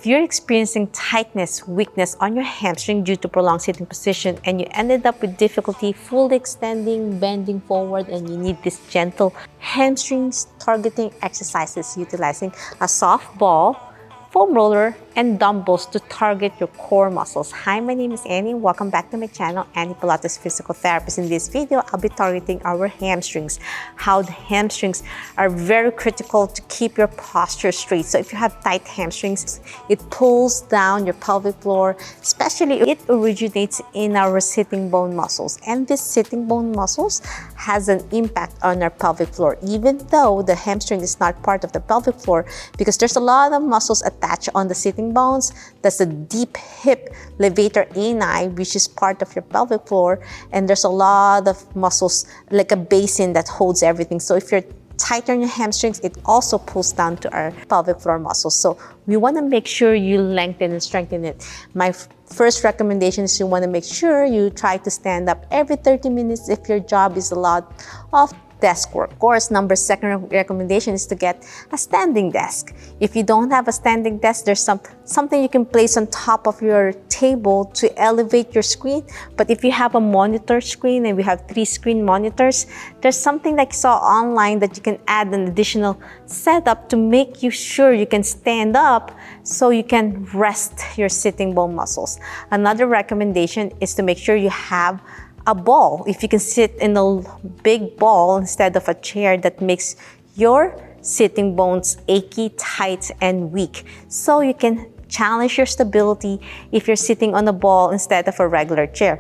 If you're experiencing tightness, weakness on your hamstring due to prolonged sitting position and you ended up with difficulty fully extending, bending forward, and you need this gentle hamstrings targeting exercises utilizing a soft ball, foam roller, and dumbbells to target your core muscles. Hi, my name is Annie. Welcome back to my channel, Annie Pilates Physical Therapist. In this video, I'll be targeting our hamstrings, how the hamstrings are very critical to keep your posture straight. So if you have tight hamstrings, it pulls down your pelvic floor, especially it originates in our sitting bone muscles. And this sitting bone muscles has an impact on our pelvic floor, even though the hamstring is not part of the pelvic floor, because there's a lot of muscles attached on the sitting bones. That's the deep hip levator ani, which is part of your pelvic floor, and there's a lot of muscles like a basin that holds everything. So if you're tight on your hamstrings, it also pulls down to our pelvic floor muscles. So we want to make sure you lengthen and strengthen it. My first recommendation is you want to make sure you try to stand up every 30 minutes if your job is a lot of desk work. Of course, second recommendation is to get a standing desk. If you don't have a standing desk, there's something you can place on top of your table to elevate your screen. But if you have a monitor screen, and we have 3 screen monitors, there's something like I saw online that you can add an additional setup to make you sure you can stand up so you can rest your sitting bone muscles. Another recommendation is to make sure you have a ball. If you can sit in a big ball instead of a chair, that makes your sitting bones achy, tight, and weak. So you can challenge your stability if you're sitting on a ball instead of a regular chair.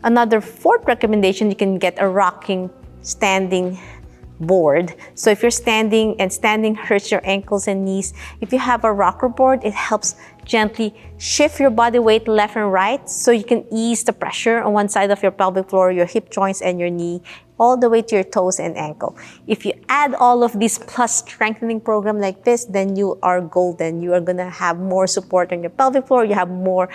Another fourth recommendation, you can get a rocking standing board. So if you're standing and standing hurts your ankles and knees, if you have a rocker board, it helps gently shift your body weight left and right so you can ease the pressure on one side of your pelvic floor, your hip joints, and your knee, all the way to your toes and ankle. If you add all of these plus strengthening program like this, then you are golden. You are gonna have more support on your pelvic floor. You have more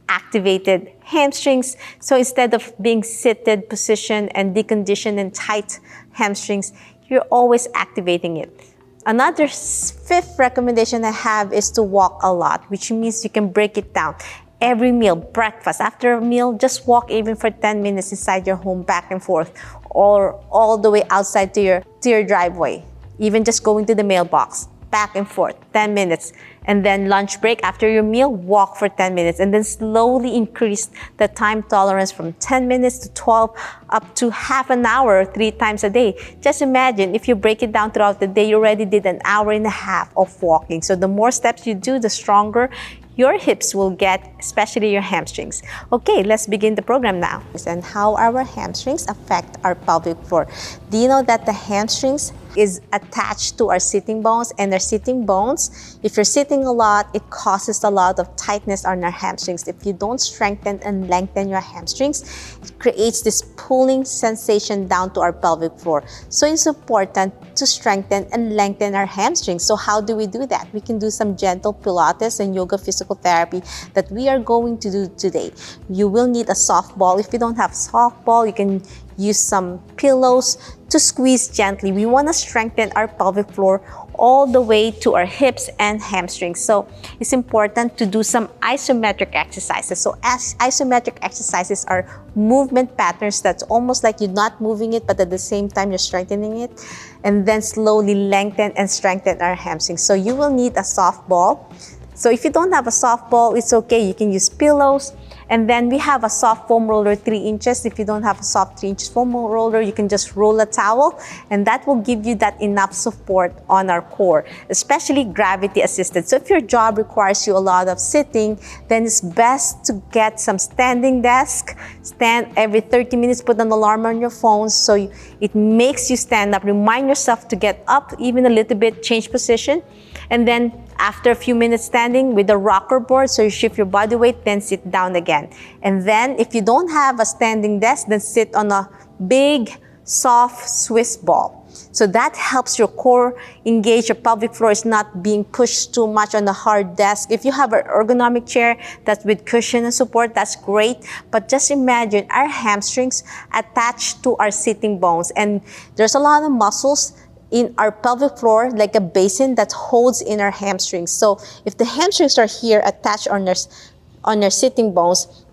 activated hamstrings. So instead of being seated position and deconditioned and tight hamstrings, you're always activating it. Another fifth recommendation I have is to walk a lot, which means you can break it down. Every meal, breakfast, after a meal, just walk even for 10 minutes inside your home, back and forth, or all the way outside to your driveway. Even just going to the mailbox, back and forth, 10 minutes. And then lunch break, after your meal, walk for 10 minutes. And then slowly increase the time tolerance from 10 minutes to 12, up to half an hour, 3 times a day. Just imagine if you break it down throughout the day, you already did an hour and a half of walking. So the more steps you do, the stronger your hips will get, especially your hamstrings. Okay, let's begin the program now. And how our hamstrings affect our pelvic floor. Do you know that the hamstrings is attached to our sitting bones, and our sitting bones, if you're sitting a lot, it causes a lot of tightness on our hamstrings. If you don't strengthen and lengthen your hamstrings, it creates this pulling sensation down to our pelvic floor. So it's important to strengthen and lengthen our hamstrings. So how do we do that? We can do some gentle Pilates and yoga physical therapy that we are going to do today. You will need a soft ball. If you don't have a soft ball, you can use some pillows to squeeze gently. We want to strengthen our pelvic floor all the way to our hips and hamstrings. So it's important to do some isometric exercises. So as isometric exercises are movement patterns that's almost like you're not moving it, but at the same time you're strengthening it, and then slowly lengthen and strengthen our hamstrings. So you will need a soft ball. So if you don't have a soft ball, it's okay. You can use pillows. And then we have a soft foam roller, 3 inches. If you don't have a soft 3 inches foam roller, you can just roll a towel, and that will give you that enough support on our core, especially gravity assisted. So if your job requires you a lot of sitting, then it's best to get some standing desk. Stand every 30 minutes, put an alarm on your phone so it makes you stand up. Remind yourself to get up even a little bit, change position. And then after a few minutes standing with the rocker board, so you shift your body weight, then sit down again. And then if you don't have a standing desk, then sit on a big, soft Swiss ball. So that helps your core engage. Your pelvic floor is not being pushed too much on the hard desk. If you have an ergonomic chair that's with cushion and support, that's great. But just imagine our hamstrings attached to our sitting bones. And there's a lot of muscles in our pelvic floor like a basin that holds in our hamstrings. So if the hamstrings are here attached on our sitting bones,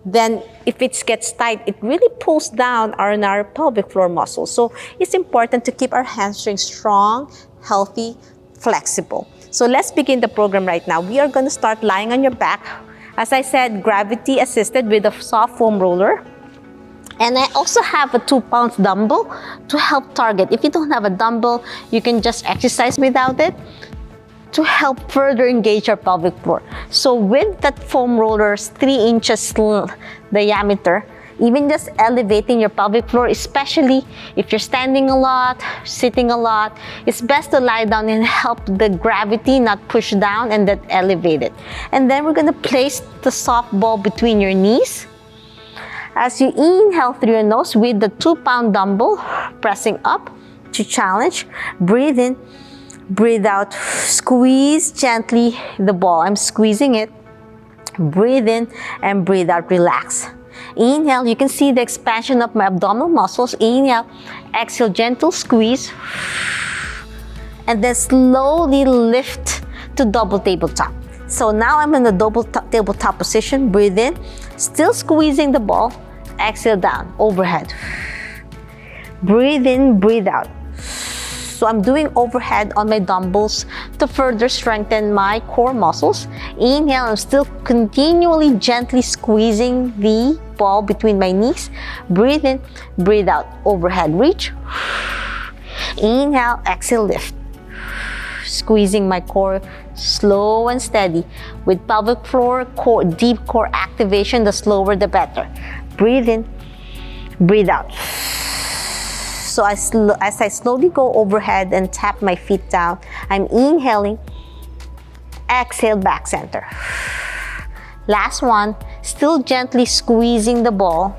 then if it gets tight, it really pulls down on our pelvic floor muscles. So it's important to keep our hamstrings strong, healthy, flexible. So let's begin the program right now. We are going to start lying on your back. As I said, gravity assisted with a soft foam roller. And I also have a 2-pound dumbbell to help target. If you don't have a dumbbell, you can just exercise without it to help further engage our pelvic floor. So with that foam roller's 3 inches diameter, even just elevating your pelvic floor, especially if you're standing a lot, sitting a lot, it's best to lie down and help the gravity not push down and then elevate it. And then we're gonna place the soft ball between your knees. As you inhale through your nose with the 2-pound dumbbell, pressing up to challenge, breathe in, breathe out, squeeze gently the ball. I'm squeezing it. Breathe in and breathe out, relax. Inhale, you can see the expansion of my abdominal muscles. Inhale, exhale, gentle squeeze. And then slowly lift to double tabletop. So now I'm in the double tabletop position. Breathe in, still squeezing the ball. Exhale down, overhead. Breathe in, breathe out. So I'm doing overhead on my dumbbells to further strengthen my core muscles. Inhale, I'm still continually gently squeezing the ball between my knees. Breathe in, breathe out, overhead reach. Inhale, exhale, lift. Squeezing my core slow and steady. With pelvic floor, deep core activation, the slower the better. Breathe in, breathe out. So as I slowly go overhead and tap my feet down, I'm inhaling, exhale, back center. Last one, still gently squeezing the ball.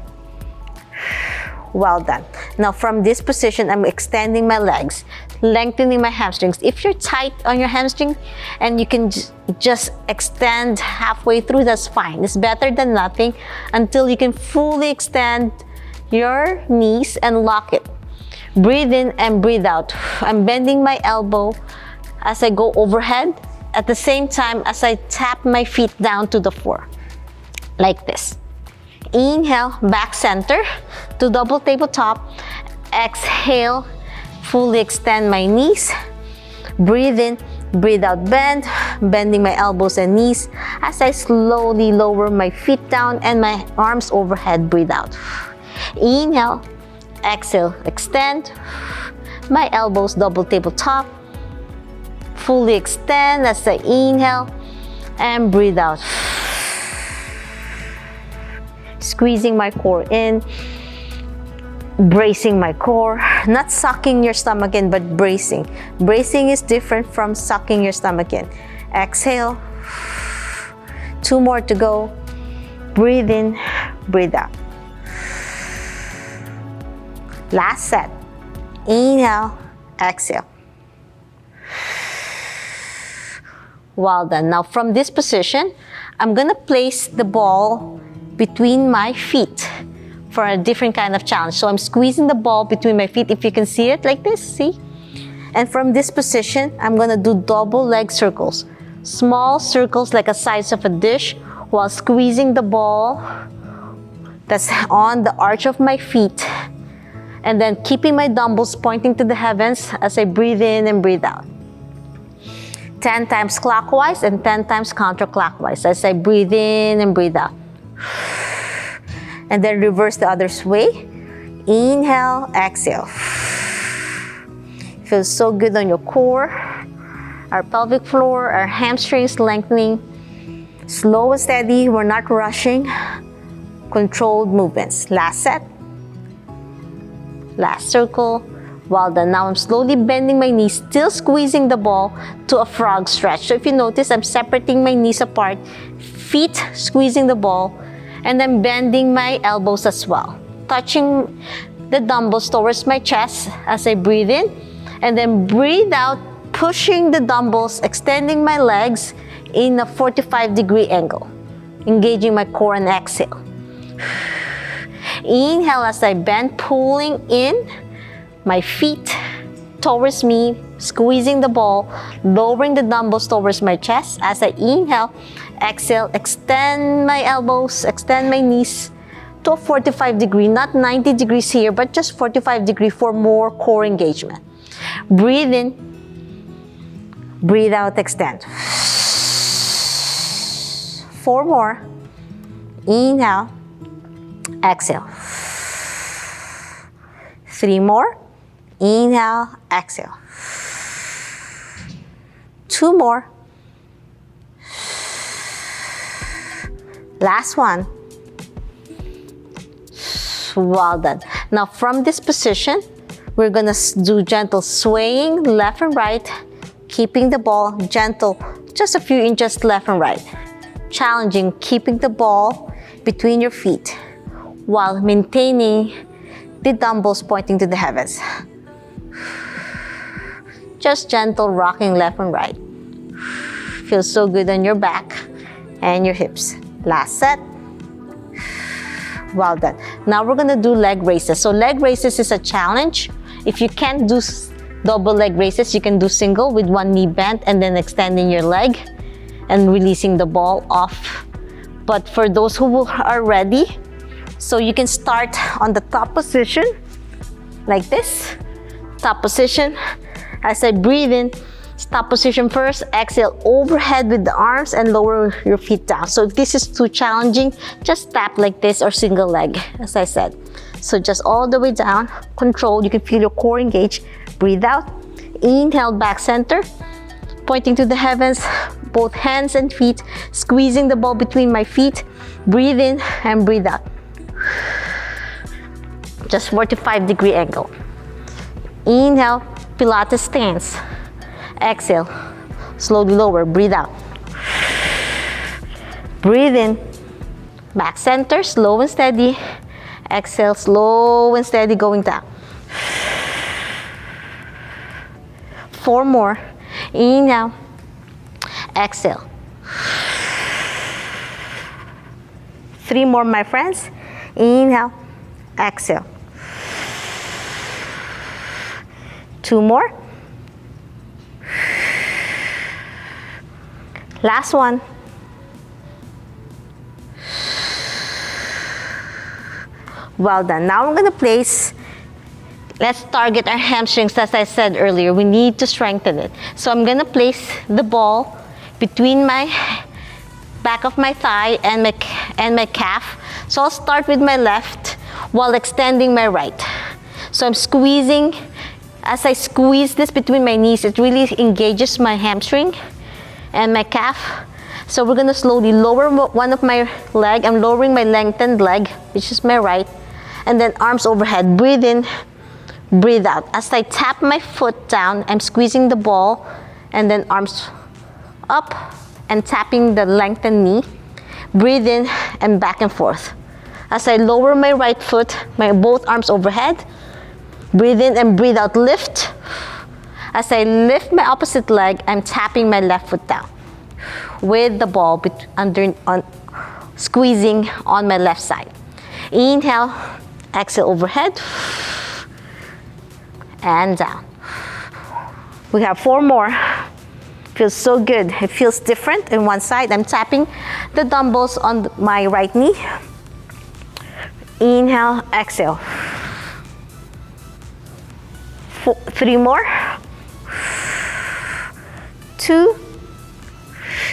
Well done. Now from this position, I'm extending my legs, lengthening my hamstrings. If you're tight on your hamstring and you can just extend halfway through, that's fine. It's better than nothing until you can fully extend your knees and lock it. Breathe in and breathe out. I'm bending my elbow as I go overhead at the same time as I tap my feet down to the floor, like this. Inhale, back center to double tabletop. Exhale, fully extend my knees. Breathe in, breathe out, bend, bending my elbows and knees as I slowly lower my feet down and my arms overhead. Breathe out. Inhale, exhale, extend. My elbows double tabletop. Fully extend as I inhale and breathe out. Squeezing my core in, bracing my core, not sucking your stomach in, but bracing. Bracing is different from sucking your stomach in. Exhale, 2 more to go. Breathe in, breathe out. Last set. Inhale, exhale. Well done. Now from this position, I'm gonna place the ball between my feet for a different kind of challenge. So I'm squeezing the ball between my feet, if you can see it like this, see? And from this position, I'm gonna do double leg circles. Small circles like a size of a dish while squeezing the ball that's on the arch of my feet. And then keeping my dumbbells pointing to the heavens as I breathe in and breathe out. 10 times clockwise and 10 times counterclockwise as I breathe in and breathe out. And then reverse the other way. Inhale, exhale. Feels so good on your core, our pelvic floor, our hamstrings lengthening. Slow and steady, we're not rushing. Controlled movements. Last set. Last circle. Well done. Now I'm slowly bending my knees, still squeezing the ball to a frog stretch. So if you notice, I'm separating my knees apart, feet squeezing the ball, and then bending my elbows as well. Touching the dumbbells towards my chest as I breathe in, and then breathe out, pushing the dumbbells, extending my legs in a 45-degree angle, engaging my core, and exhale. Inhale as I bend, pulling in my feet towards me, squeezing the ball, lowering the dumbbells towards my chest. As I inhale, exhale, extend my elbows, extend my knees to a 45 degree, not 90 degrees here, but just 45 degree for more core engagement. Breathe in, breathe out, extend. 4 more. Inhale, exhale. 3 more. Inhale, exhale. 2 more. Last one. Well done. Now from this position, we're gonna do gentle swaying left and right, keeping the ball gentle, just a few inches left and right. Challenging, keeping the ball between your feet while maintaining the dumbbells pointing to the heavens. Just gentle rocking left and right. Feels so good on your back and your hips. Last set. Well done. Now we're gonna do leg raises. So leg raises is a challenge. If you can't do double leg raises, you can do single with one knee bent and then extending your leg and releasing the ball off. But for those who are ready, so you can start on the top position like this. Top position. As I breathe in, top position first, exhale overhead with the arms and lower your feet down. So if this is too challenging, just tap like this or single leg, as I said. So just all the way down, control, you can feel your core engage. Breathe out, inhale back center, pointing to the heavens, both hands and feet, squeezing the ball between my feet. Breathe in and breathe out. Just 45 degree angle. Inhale, Pilates stance. Exhale, slowly lower, breathe out. Breathe in, back center, slow and steady. Exhale, slow and steady, going down. 4 more. Inhale, exhale. 3 more, my friends. Inhale, exhale. 2 more. Last one. Well done. Now I'm going to place, let's target our hamstrings. As I said earlier, we need to strengthen it. So I'm going to place the ball between my back of my thigh and my calf. So I'll start with my left while extending my right. So I'm squeezing. As I squeeze this between my knees, it really engages my hamstring and my calf. So we're gonna slowly lower one of my leg. I'm lowering my lengthened leg, which is my right, and then arms overhead. Breathe in, breathe out. As I tap my foot down, I'm squeezing the ball, and then arms up and tapping the lengthened knee. Breathe in and back and forth. As I lower my right foot, my both arms overhead. Breathe in and breathe out, lift. As I lift my opposite leg, I'm tapping my left foot down with the ball squeezing on my left side. Inhale, exhale overhead, and down. We have 4 more. Feels so good. It feels different in one side. I'm tapping the dumbbells on my right knee. Inhale, exhale. 3 more. 2.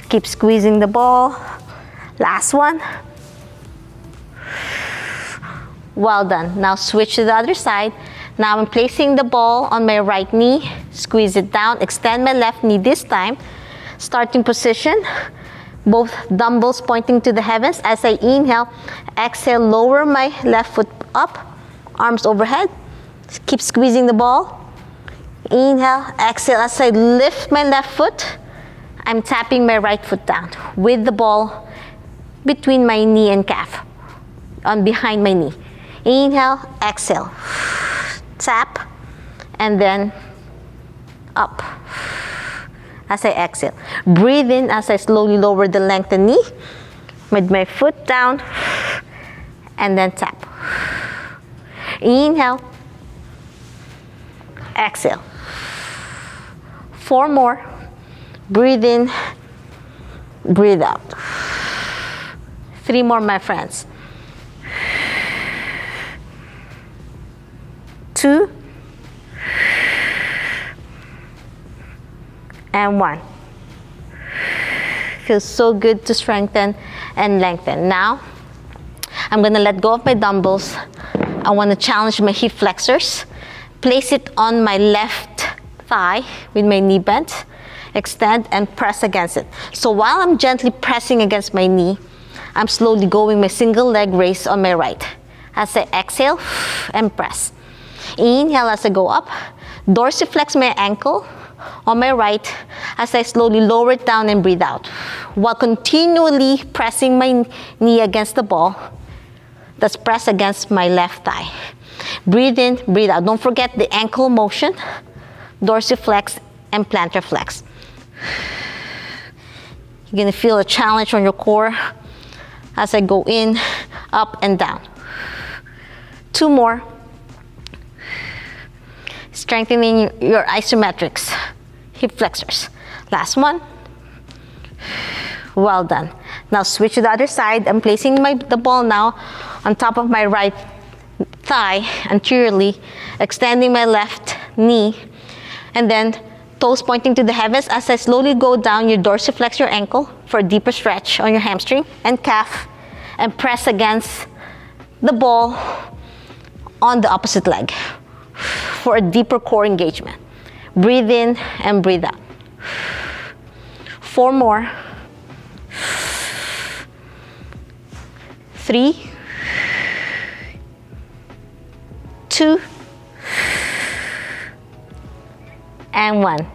Keep squeezing the ball. Last one. Well done. Now switch to the other side. Now I'm placing the ball on my right knee. Squeeze it down. Extend my left knee this time. Starting position. Both dumbbells pointing to the heavens. As I inhale, exhale, lower my left foot up. Arms overhead. Keep squeezing the ball. Inhale, exhale. As I lift my left foot, I'm tapping my right foot down with the ball between my knee and calf, on behind my knee. Inhale, exhale. Tap, and then up as I exhale. Breathe in as I slowly lower the lengthened knee with my foot down, and then tap. Inhale, exhale. 4 more. Breathe in, breathe out. 3 more, my friends. 2 and 1. Feels so good to strengthen and lengthen. Now, I'm gonna let go of my dumbbells. I wanna challenge my hip flexors. Place it on my left thigh with my knee bent. Extend and press against it. So while I'm gently pressing against my knee, I'm slowly going my single leg raise on my right. As I exhale and press. Inhale as I go up. Dorsiflex my ankle on my right as I slowly lower it down and breathe out. While continually pressing my knee against the ball that's pressed against my left thigh. Breathe in, breathe out. Don't forget the ankle motion, dorsiflex and plantar flex. You're gonna feel a challenge on your core as I go in, up and down. 2 more. Strengthening your isometrics, hip flexors. Last one. Well done. Now switch to the other side. I'm placing the ball now on top of my right thigh anteriorly, extending my left knee, and then toes pointing to the heavens as I slowly go down. You dorsiflex your ankle for a deeper stretch on your hamstring and calf, and press against the ball on the opposite leg for a deeper core engagement. Breathe in and breathe out. 4 more. 3, 2, and 1.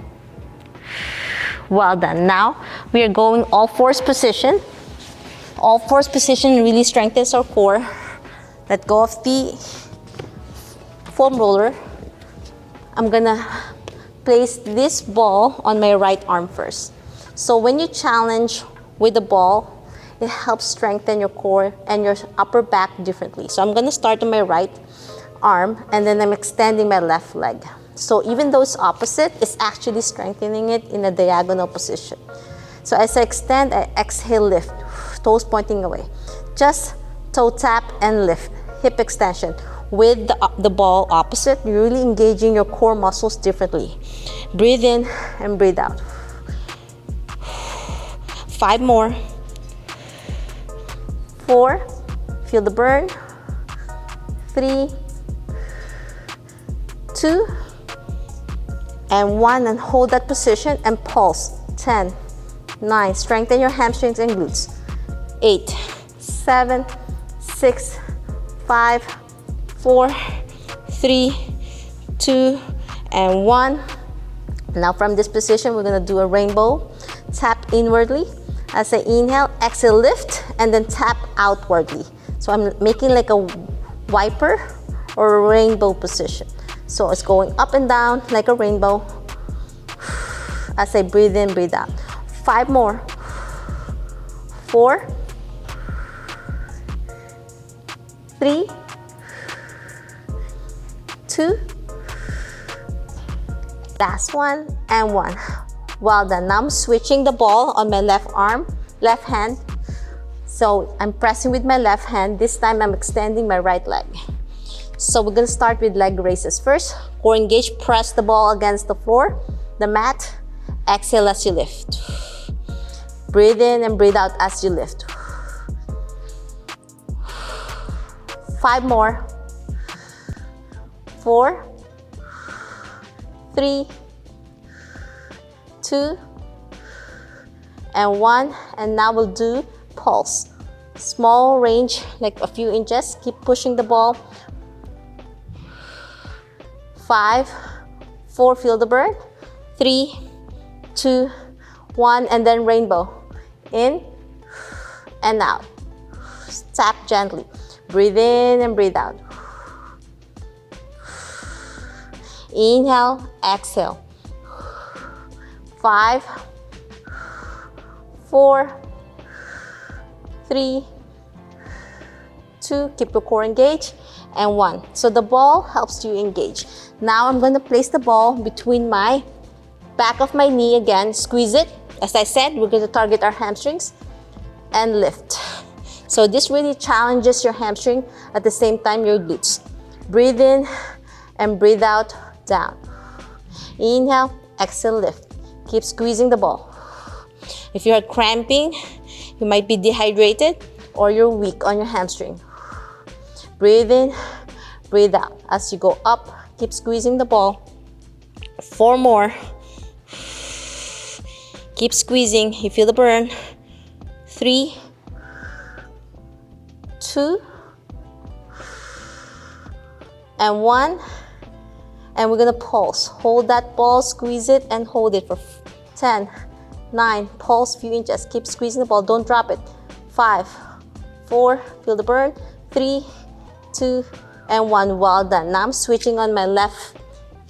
Well done. Now we are going all fours position. All fours position really strengthens our core. Let go of the foam roller. I'm gonna place this ball on my right arm first. So when you challenge with the ball, it helps strengthen your core and your upper back differently. So I'm gonna start on my right arm and then I'm extending my left leg. So even though it's opposite, it's actually strengthening it in a diagonal position. So as I extend, I exhale, lift, toes pointing away. Just toe tap and lift, hip extension. With the ball opposite, you're really engaging your core muscles differently. Breathe in and breathe out. 5 more. 4, feel the burn. 3, 2, and 1, and hold that position and pulse. 10, 9, strengthen your hamstrings and glutes. 8, 7, 6, 5, 4, 3, 2, and 1. Now from this position, we're gonna do a rainbow. Tap inwardly. As I inhale, exhale, lift, and then tap outwardly. So I'm making like a wiper or a rainbow position. So it's going up and down like a rainbow. As I breathe in, breathe out. 5 more. 4, 3, 2, last one, and 1. Well done. Now I'm switching the ball on my left arm, left hand. So I'm pressing with my left hand. This time I'm extending my right leg. So we're gonna start with leg raises first. Core engage, press the ball against the floor, the mat. Exhale as you lift. Breathe in and breathe out as you lift. 5 more. 4, 3, 2, and 1. And now we'll do pulse. Small range, like a few inches. Keep pushing the ball. 5, 4, feel the burn. 3, 2, 1, and then rainbow. In and out. Tap gently. Breathe in and breathe out. Inhale, exhale. 5, 4, 3, 2, keep your core engaged, and 1. So the ball helps you engage. Now I'm going to place the ball between my Back of my knee again, squeeze it. As I said, we're going to target our hamstrings and lift. So this really challenges your hamstring, at the same time your glutes. Breathe in and breathe out, down. Inhale, exhale, lift. Keep squeezing the ball. If you're cramping, you might be dehydrated or you're weak on your hamstring. Breathe in, breathe out. As you go up, keep squeezing the ball. 4 more. Keep squeezing. You feel the burn. 3, 2, and 1. And we're gonna pulse. Hold that ball, squeeze it, and hold it for 10, 9, pulse few inches. Keep squeezing the ball, don't drop it. 5, 4, feel the burn. 3, 2, and 1. Well done. Now I'm switching on my left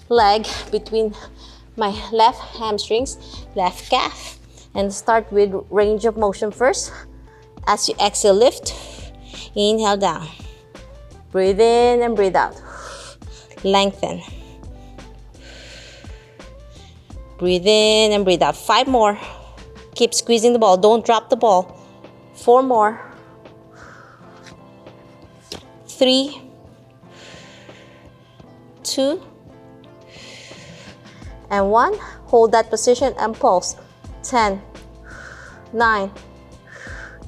leg between my left hamstrings, left calf, and start with range of motion first. As you exhale, lift. Inhale, down. Breathe in and breathe out. Lengthen. Breathe in and breathe out. 5 more. Keep squeezing the ball. Don't drop the ball. 4 more. 3, 2, and 1. Hold that position and pulse. 10, 9,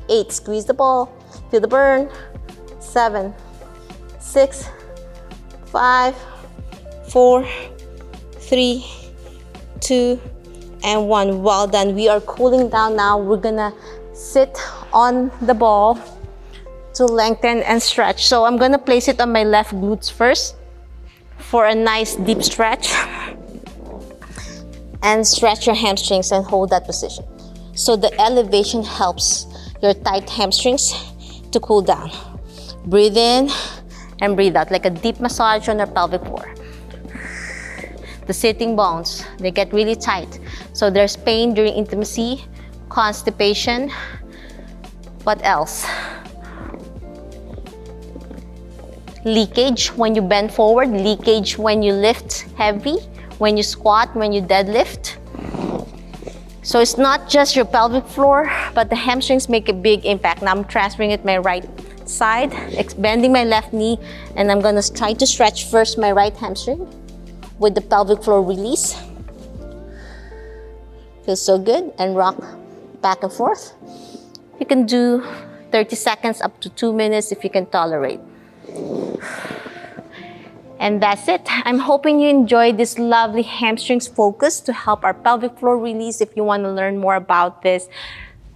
8. Squeeze the ball. Feel the burn. 7, 6, 5, 4, 3, 2, and 1. Well done. We are cooling down now. We're gonna sit on the ball to lengthen and stretch. So I'm gonna place it on my left glutes first for a nice deep stretch. And stretch your hamstrings and hold that position. So the elevation helps your tight hamstrings to cool down. Breathe in and breathe out, like a deep massage on your pelvic floor. The sitting bones, they get really tight. So there's pain during intimacy, constipation. What else? Leakage when you bend forward, leakage when you lift heavy, when you squat, when you deadlift. So it's not just your pelvic floor, but the hamstrings make a big impact. Now I'm transferring it my right side, bending my left knee, and I'm gonna try to stretch first my right hamstring with the pelvic floor release. Feels so good, and rock back and forth. You can do 30 seconds up to 2 minutes if you can tolerate. And that's it. I'm hoping you enjoyed this lovely hamstrings focus to help our pelvic floor release. If you want to learn more about this,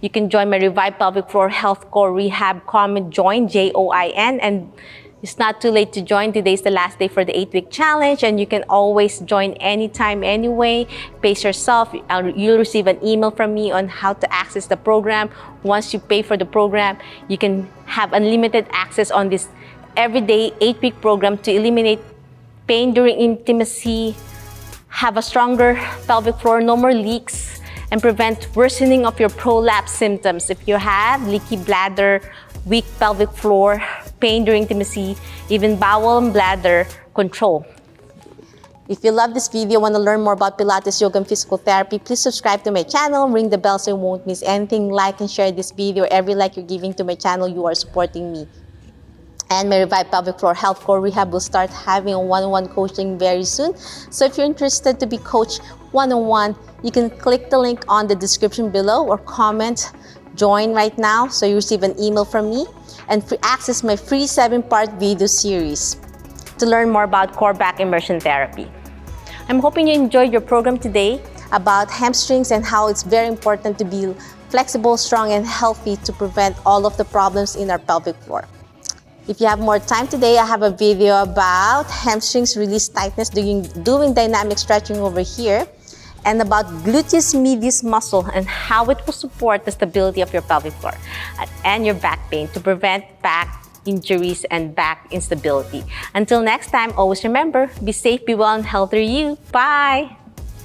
you can join my Revive Pelvic Floor Health Core Rehab. Comment JOIN, JOIN, and it's not too late to join. Today's the last day for the 8-week challenge, and you can always join anytime, anyway. Pace yourself. You'll receive an email from me on how to access the program. Once you pay for the program, you can have unlimited access on this everyday 8-week program to eliminate pain during intimacy, have a stronger pelvic floor, no more leaks, and prevent worsening of your prolapse symptoms. If you have leaky bladder, weak pelvic floor, pain during intimacy, even bowel and bladder control. If you love this video, want to learn more about Pilates, yoga, and physical therapy, please subscribe to my channel, ring the bell so you won't miss anything. Like and share this video. Every like you're giving to my channel, you are supporting me. And my Revive Pelvic Floor Health Core Rehab will start having a one-on-one coaching very soon. So if you're interested to be coached one-on-one, you can click the link on the description below or comment join right now so you receive an email from me and access my free 7-part video series to learn more about core back immersion therapy. I'm hoping you enjoyed your program today about hamstrings and how it's very important to be flexible, strong, and healthy to prevent all of the problems in our pelvic floor. If you have more time today, I have a video about hamstrings release tightness doing dynamic stretching over here, and about gluteus medius muscle and how it will support the stability of your pelvic floor and your back pain to prevent back injuries and back instability. Until next time, always remember, be safe, be well, and healthy you. Bye!